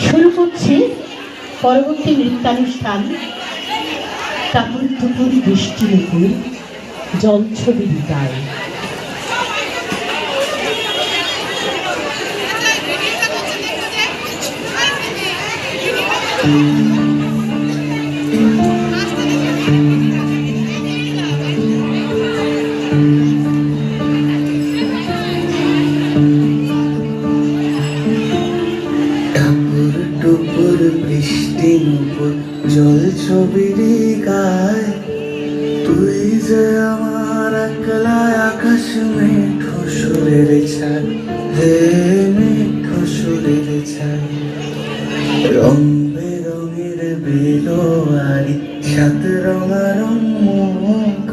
শুরু করছি পরবর্তী নৃত্যানুষ্ঠান। টাপুর টুপুর বৃষ্টির উপর জলছবি গায়। বৃষ্টির উপর জল ছবির গায়, তুই যে আমার একলা আকাশ মেঠো সুরের ছায়, হে মেঠো সুরের ছায়। রং বেরঙের বেলোয়ারি সাত রঙারং মুখ,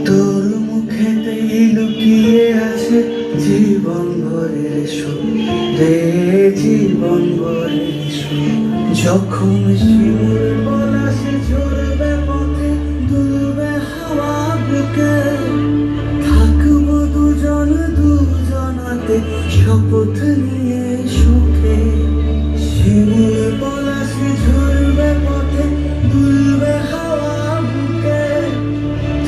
তোর মুখেতেই লুকিয়ে আছে জীবন ভরের সুখ রে, জীবন ভরের সুখ। যখন শিমুল পলাশে ঝরবে পথে দুলবে হাওয়া বুকে, থাকবো দুজন দুজনাতে শপথ নিয়ে সুখে। শিমুল পলাশে ঝরবে পথে দুলবে হাওয়া বুকে,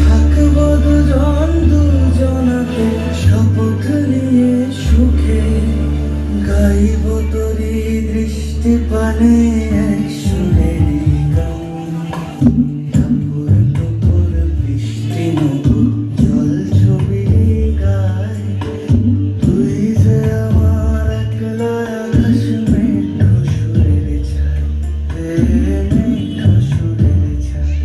থাকবো দুজন দুজনাতে শপথ নিয়ে সুখে। গাইব তোরি দৃষ্টি পানে এক সুরেরই গান, টাপুর টুপুর বৃষ্টি নপুর জল ছবির গায়, তুই যে আমার একলা আকাশ মেঠো সুরের ছায়, হে মেঠো সুরের ছায়।